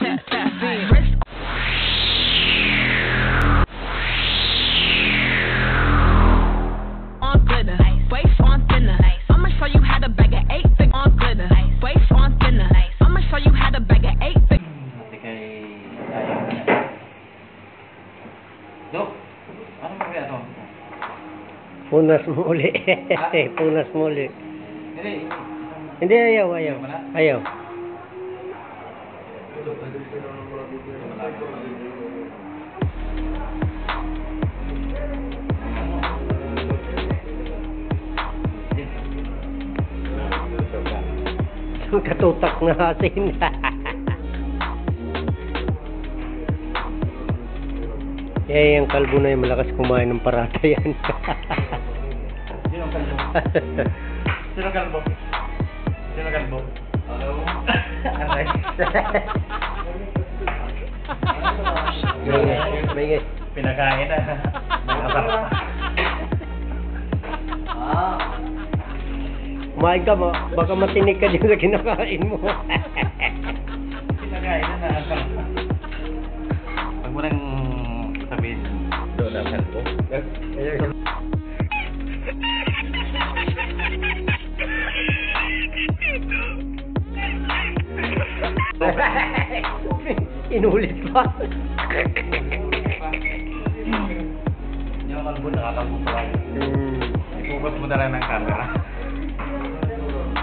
tap, tap, wrist on glitter, waist on thinner. I'ma show you how to bag an 8 fig on glitter, waist on thinner. I'ma show you how to bag an 8 fig. Dok, ano mo kaya ito? Punas mo uli. Punas mo uli. Hindi, ayaw. Ayaw. Katutak na asin. Yung kalbo na yung malakas kumain ng parata yan. Sino ang kalbo? Sino ang kalbo? Sino ang kalbo? Hello? Aray. May Pinakain na. Nakasarap. kumain ka, baka matinig ka dyan sa kinakain mo. Pinakain na nakasarap. Pag mo nang sabihin, doon ang kalbo. Inulit pa. Hindi ako kalbo, nakakalbo pa lang. Ipugot mo na lang ng camera.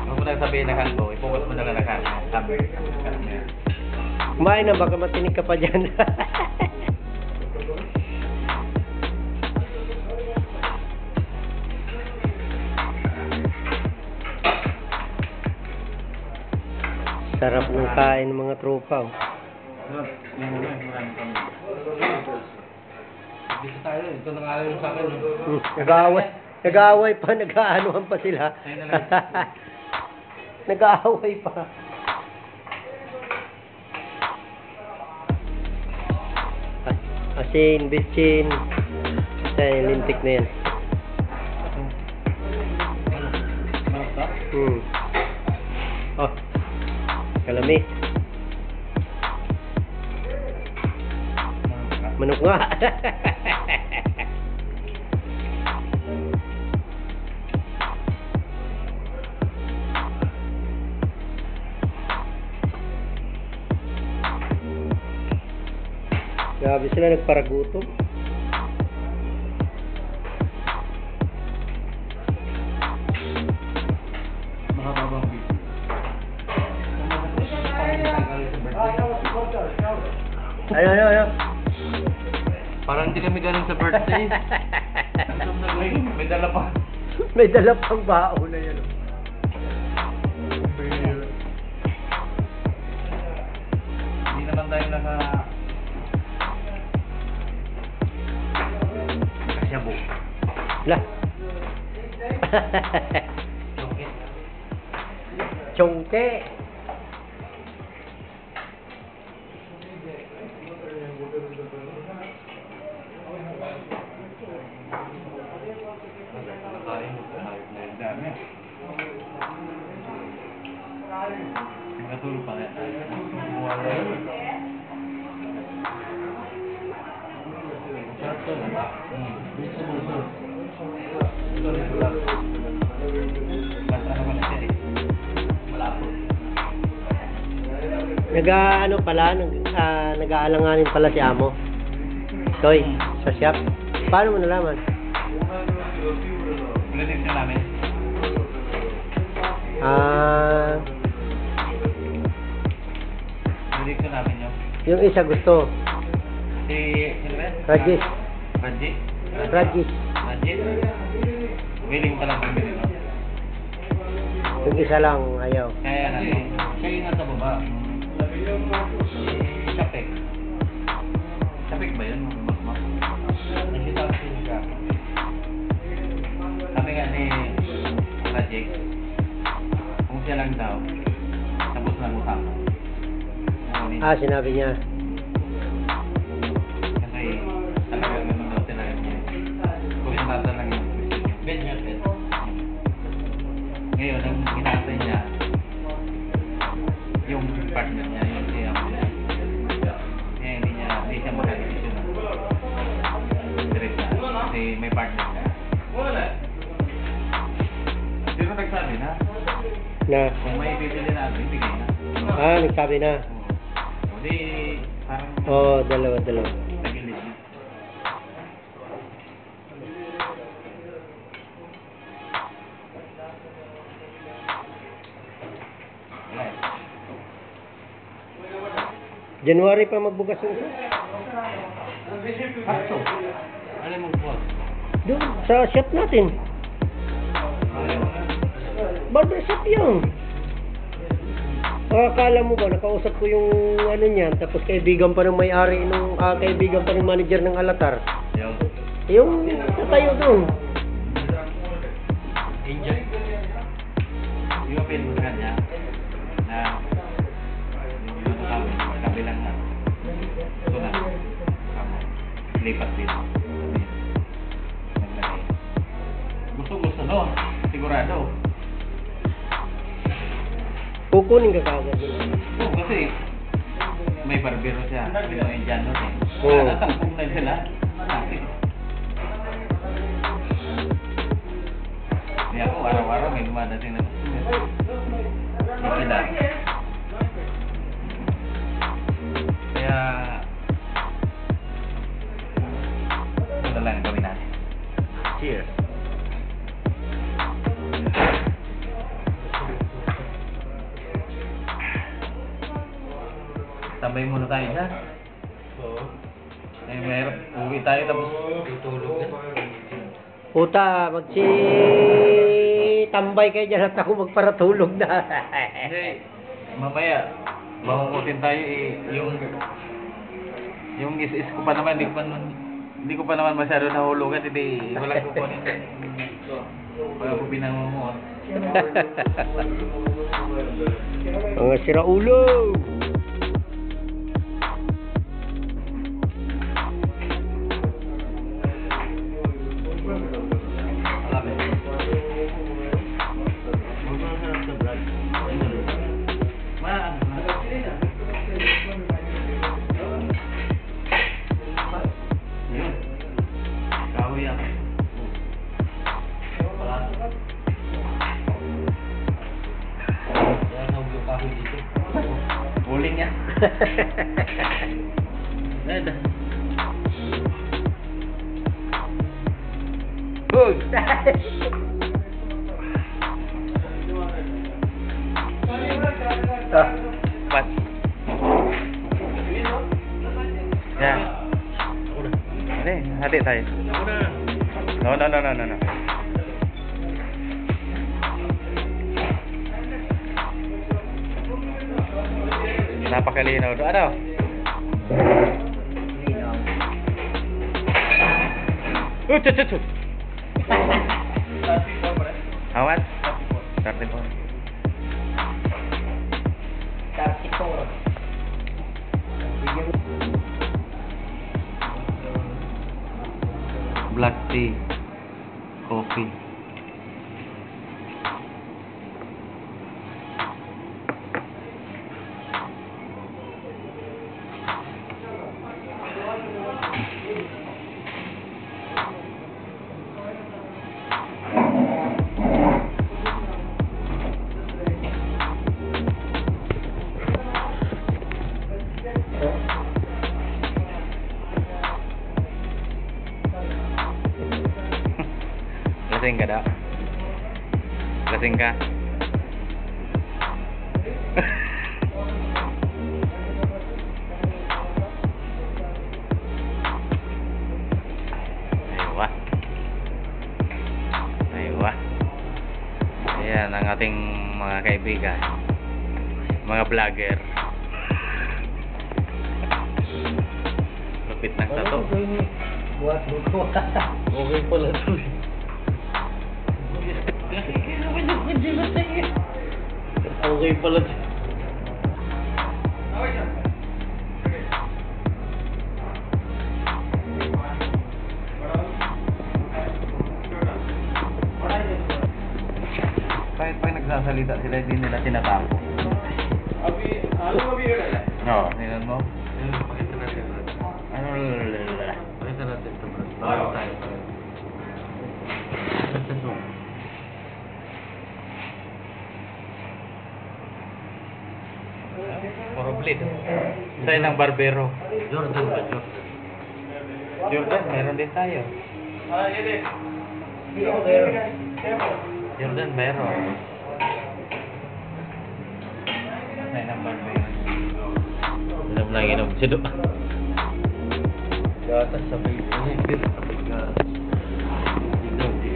Huwag mo na sabihin na kalbo, ipugot mo na lang ng camera. Kumain na, baka matinig ka pa dyan. Sarap ng kain ng mga tropa. Dito tayo, ito nangalan mo sa akin. Nag-aaway pa, nag-aanuhan pa sila. Nag-aaway pa. Asin, bitchin. Lintik na yan. Oh, kalami. Manok nga. Grabe sila nagparagutom. Mahababang video. Ayaw. Parang hindi kami galing sa birthday. May dala pa. May dala pang bao na yan. Hindi naman tayo nakasyabo. Lah. Chongke. Nakatulog pa rin. Nag-ano pala, nag-aalanganin pala si Amo. Toy, sa shop. Paano mo nalaman? Pinatik na namin. Pinatik na namin yun. Yung isa gusto. Sino ba? Rajis. Rajis? Willing pa lang bumili, no? Yung isa lang, ayaw. Kaya na, siya yung nasa baba. Chapek. Chapek ba yun? Nakita ko siya. Sabi nga ni Rajik, kung siya lang daw, tapos na utang. Sinabi niya. Kasi talagang naman daw tinagal niya. Kung inata lang yung bed niya, bed. Ngayon, ang inaantay niya, yung partner niya, yung siya. Na, Kung may bibili na, bibigay na. nagsabi na. O di, parang Oo, dalawa. nagilis na. Wala eh. January pa magbukas yung isa. Sakto. Alam mo po. Doon, sa shop natin. Barber shop yun. Akala mo ba, nakausap ko yung ano niyan, tapos kaibigan pa ng may-ari nung, kaibigan pa ng manager ng Alatar. Yung natayo doon. Angel. Yung apel mo sa kanya na yung ano kami, kabilang na. Ito na. Lipat dito. Naglagay. Gusto no? Sigurado. Kukunin ka kagad yun. Oo, kasi may barbero siya. Pinoy Indiano eh. Oo. Natangkong na sila. Kaya ako, araw-araw may dumadating na customer. Sila. Kaya, ito na lang ang gawin natin. Cheers! Tambay muna tayo dyan. Oo. Eh, mayroon. Uwi tayo tapos tutulog na. Puta, tambay kayo dyan at ako magparatulog na. Hindi. Mamaya, mahukutin tayo eh, yung is ko pa naman, hindi ko pa naman masyado nahulugan, hindi, walang kukunin. Wala ko pinangunguhan. Mga siraulo! Uling ya. Ada. Good. Pat. Ya. Ini adik saya. No. Napakalinaw doon. Ano? Tut. How much? 34. Black tea. Coffee. Lasing ka daw? Lasing ka? Aywa. Ayan ang ating mga kaibigan. Mga vlogger. Lupit ng tato. Buat buku. Okay pala ito. Okay pala ito. Kahit pa nagsasalita sila, hindi nila tinatapo. Oo, tingnan mo. Ano lalala? Pakita natin ito, bro. Bago tayo. Puro blade. Sa'yo ng barbero. Jordan ba? Jordan. Jordan, meron din tayo. Jordan, meron. Sa'yo ng barbero. Inom lang inom. Sido. Gatas sa baby. Beer kapag ka. Hindi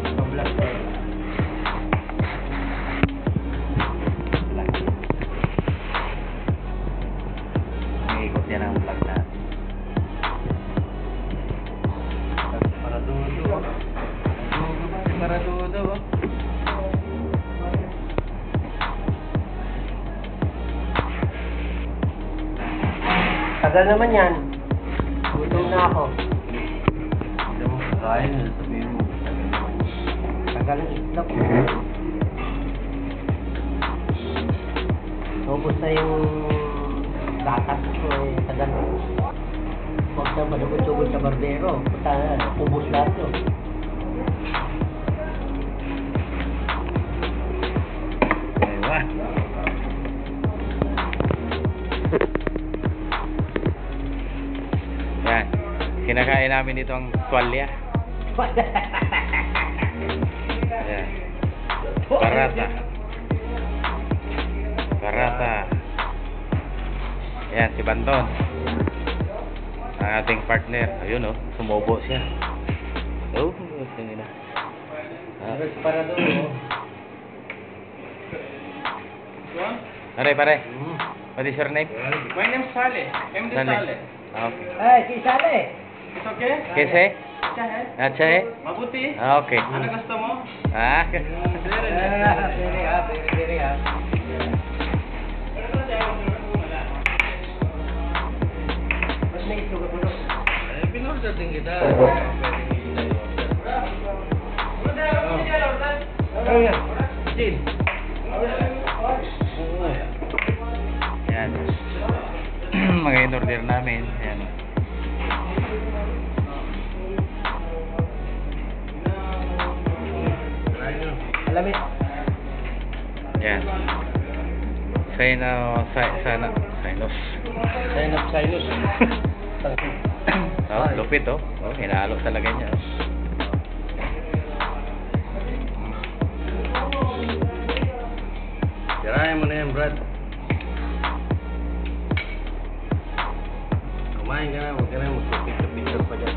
ka pablas pa. Umiikot yan ang vlog natin. Paradudo. Paradudo. Tagal naman yan. Gutom na ako. Hindi mo kakain, sabihin mo. Tagal ng itlog. Ubus na yung gatas ko eh. Tagal. Huwag na malugod-sugod sa barbero. Puta na, ubus lahat yun. Ewa. Yan. Kinakain namin dito ang tuwalya. Yan. Barata. Barata. Yan, si Banton. Ang ating partner. Ayun oh, sumubo siya. Oh, tingin na. Pero paradudo. Pare, pare. What is your name? My name is Saleh. MD Saleh. Saleh. Okay. Ay, si Sale. It's okay? Kese? अच्छा है? Acha hai? Mabuti? Okay. Ano gusto mo? Ah, Very ha. Mas may itlog ako doon. Eh, pinorder din kita. Ano yan? Chin. yan. Mga in-order namin. Yan. Alamit. Yan. Sinus. Sinus. Oh, lupit oh. Oh, hinalo talaga niya. Oh. Tirahin mo na yan, Brad. Kumain ka na, huwag ka na magpapicture-picture pa dyan.